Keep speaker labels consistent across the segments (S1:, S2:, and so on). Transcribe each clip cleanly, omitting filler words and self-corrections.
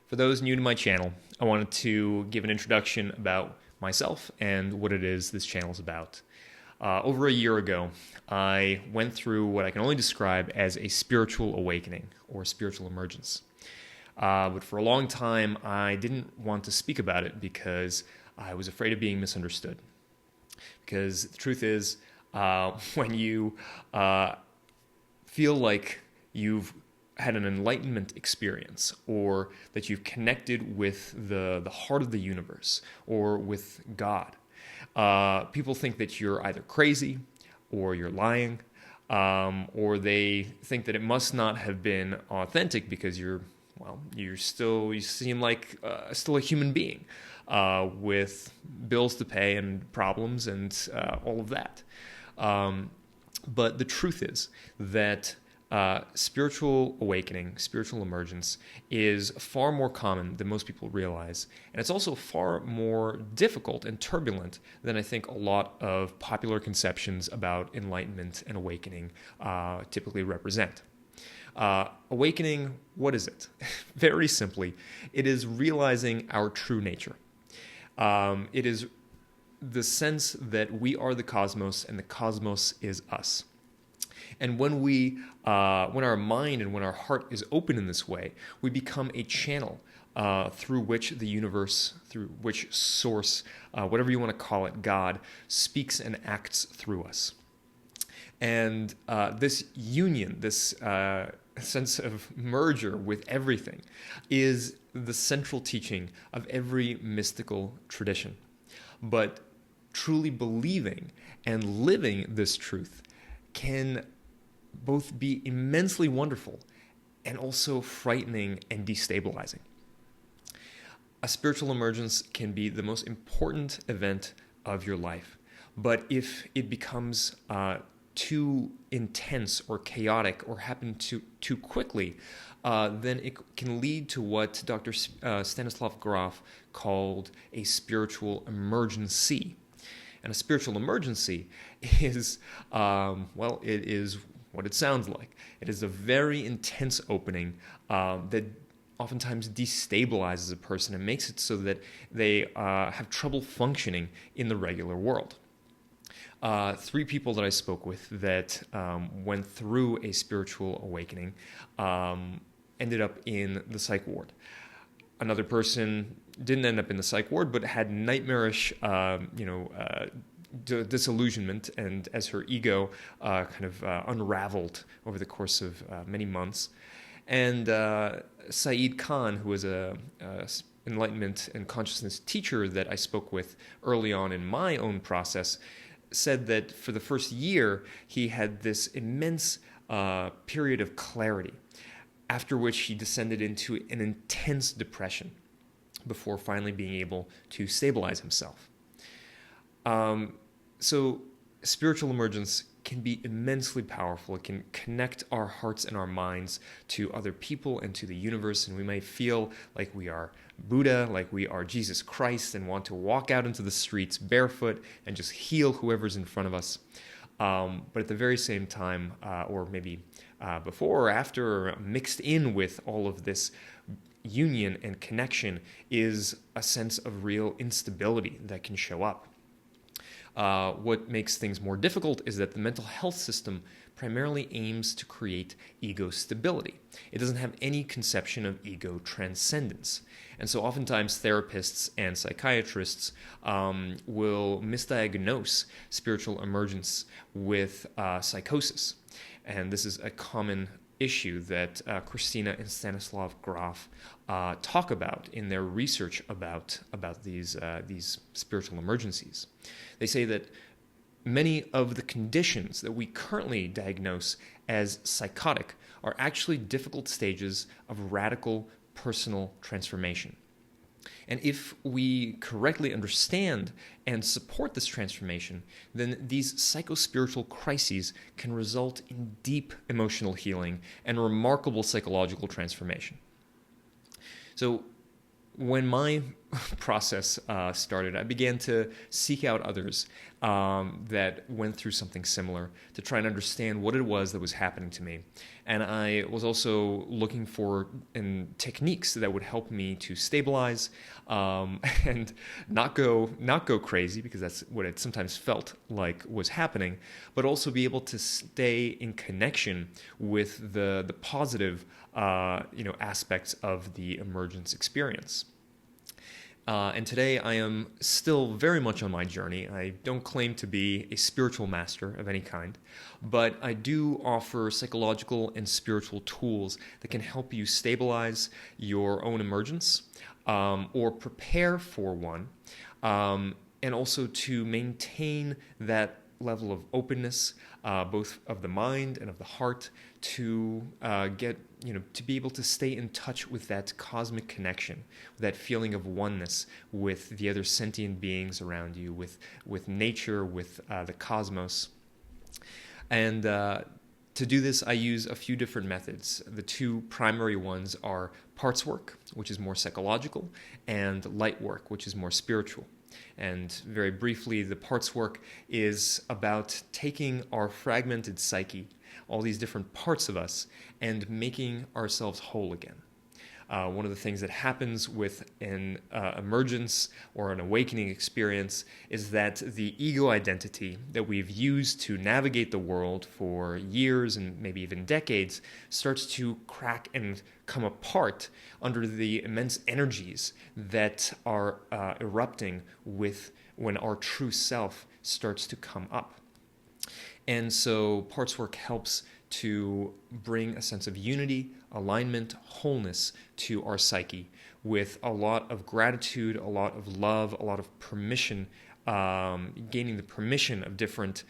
S1: For those new to my channel, I wanted to give an introduction about myself and what it is this channel is about. Over a year ago, I went through what I can only describe as a spiritual awakening or spiritual emergence. But for a long time, I didn't want to speak about it because I was afraid of being misunderstood. Because the truth is, when you feel like you've had an enlightenment experience, or that you've connected with the heart of the universe, or with God, people think that you're either crazy, or you're lying, or they think that it must not have been authentic because you seem like still a human being with bills to pay and problems and all of that. But the truth is that spiritual awakening, spiritual emergence is far more common than most people realize. And it's also far more difficult and turbulent than I think a lot of popular conceptions about enlightenment and awakening typically represent. Awakening, what is it? Very simply, it is realizing our true nature. It is the sense that we are the cosmos and the cosmos is us. And when our mind and when our heart is open in this way, we become a channel through which the universe, through which source, whatever you want to call it, God, speaks and acts through us. And this union, this sense of merger with everything, is the central teaching of every mystical tradition. But truly believing and living this truth can both be immensely wonderful and also frightening and destabilizing. A spiritual emergence can be the most important event of your life, but if it becomes too intense or chaotic or happen too quickly, then it can lead to what Dr. Stanislav Grof called a spiritual emergency. And a spiritual emergency is, it is what it sounds like. It is a very intense opening that oftentimes destabilizes a person and makes it so that they have trouble functioning in the regular world. 3 people that I spoke with that went through a spiritual awakening ended up in the psych ward. Another person didn't end up in the psych ward, but had nightmarish, disillusionment, and as her ego unraveled over the course of many months. And Saeed Khan, who was a enlightenment and consciousness teacher that I spoke with early on in my own process, said that for the first year he had this immense period of clarity, after which he descended into an intense depression before finally being able to stabilize himself. So spiritual emergence can be immensely powerful. It can connect our hearts and our minds to other people and to the universe, and we may feel like we are Buddha, like we are Jesus Christ, and want to walk out into the streets barefoot and just heal whoever's in front of us. But at the very same time, or maybe before or after, or mixed in with all of this union and connection, is a sense of real instability that can show up. What makes things more difficult is that the mental health system primarily aims to create ego stability. It doesn't have any conception of ego transcendence. And so oftentimes therapists and psychiatrists will misdiagnose spiritual emergence with psychosis. And this is a common issue that Christina and Stanislav Grof talk about in their research about these spiritual emergencies. They say that many of the conditions that we currently diagnose as psychotic are actually difficult stages of radical personal transformation. And if we correctly understand and support this transformation, then these psychospiritual crises can result in deep emotional healing and remarkable psychological transformation. So when my process started, I began to seek out others that went through something similar to try and understand what it was that was happening to me. And I was also looking for techniques that would help me to stabilize and not go crazy, because that's what it sometimes felt like was happening, but also be able to stay in connection with the positive aspects of the emergence experience. And today I am still very much on my journey. I don't claim to be a spiritual master of any kind, but I do offer psychological and spiritual tools that can help you stabilize your own emergence or prepare for one, and also to maintain that level of openness, both of the mind and of the heart, to to be able to stay in touch with that cosmic connection, that feeling of oneness with the other sentient beings around you, with nature, with the cosmos. And to do this, I use a few different methods. The two primary ones are parts work, which is more psychological, and light work, which is more spiritual. And very briefly, the parts work is about taking our fragmented psyche, all these different parts of us, and making ourselves whole again. One of the things that happens with an emergence or an awakening experience is that the ego identity that we've used to navigate the world for years and maybe even decades starts to crack and come apart under the immense energies that are erupting when our true self starts to come up. And so parts work helps to bring a sense of unity, alignment, wholeness to our psyche with a lot of gratitude, a lot of love, a lot of permission, gaining the permission of different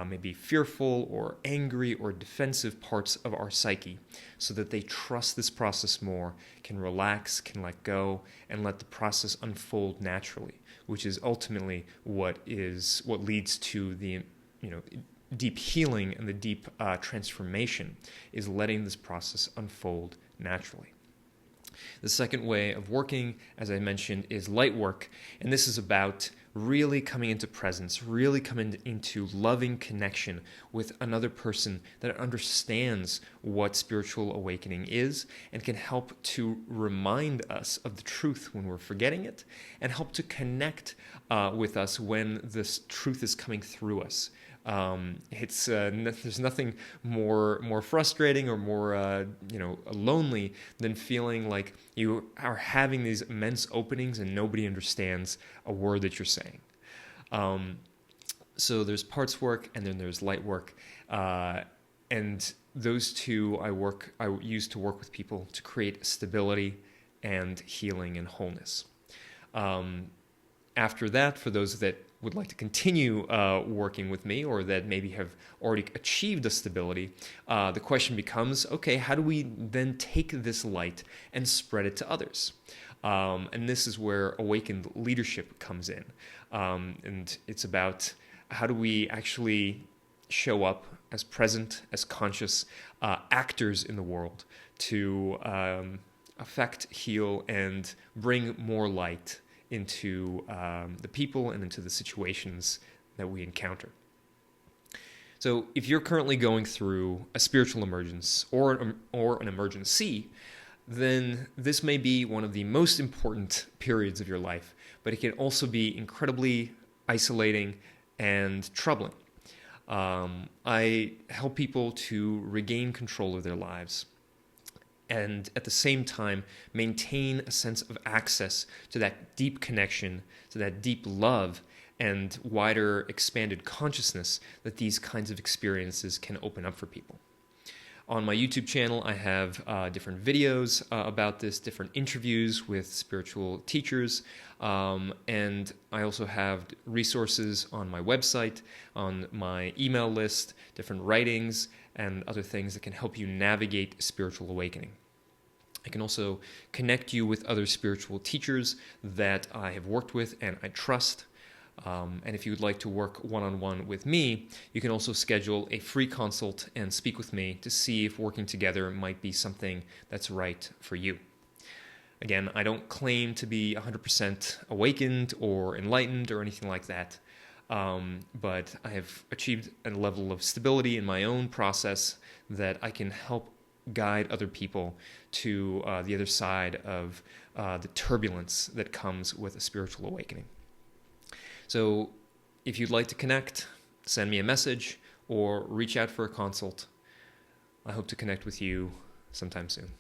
S1: maybe fearful or angry or defensive parts of our psyche, so that they trust this process more, can relax, can let go, and let the process unfold naturally, which is ultimately what leads to the deep healing and the deep transformation, is letting this process unfold naturally. The second way of working, as I mentioned, is light work, and this is about really coming into presence, really coming into loving connection with another person that understands what spiritual awakening is and can help to remind us of the truth when we're forgetting it, and help to connect with us when this truth is coming through us. There's nothing more frustrating or more lonely than feeling like you are having these immense openings and nobody understands a word that you're saying. So there's parts work and then there's light work, and those two I use to work with people to create stability and healing and wholeness. After that, for those that would like to continue working with me, or that maybe have already achieved a stability, the question becomes, okay, how do we then take this light and spread it to others? And this is where awakened leadership comes in. And it's about how do we actually show up as present, as conscious actors in the world to affect, heal, and bring more light into the people and into the situations that we encounter. So if you're currently going through a spiritual emergence or an emergency, then this may be one of the most important periods of your life, but it can also be incredibly isolating and troubling. I help people to regain control of their lives, and at the same time maintain a sense of access to that deep connection, to that deep love, and wider expanded consciousness that these kinds of experiences can open up for people. On my YouTube channel, I have different videos about this, different interviews with spiritual teachers, and I also have resources on my website, on my email list, different writings, and other things that can help you navigate spiritual awakening. I can also connect you with other spiritual teachers that I have worked with and I trust. And if you would like to work one-on-one with me, you can also schedule a free consult and speak with me to see if working together might be something that's right for you. Again, I don't claim to be 100% awakened or enlightened or anything like that, but I have achieved a level of stability in my own process that I can help guide other people to the other side of the turbulence that comes with a spiritual awakening. So if you'd like to connect, send me a message or reach out for a consult. I hope to connect with you sometime soon.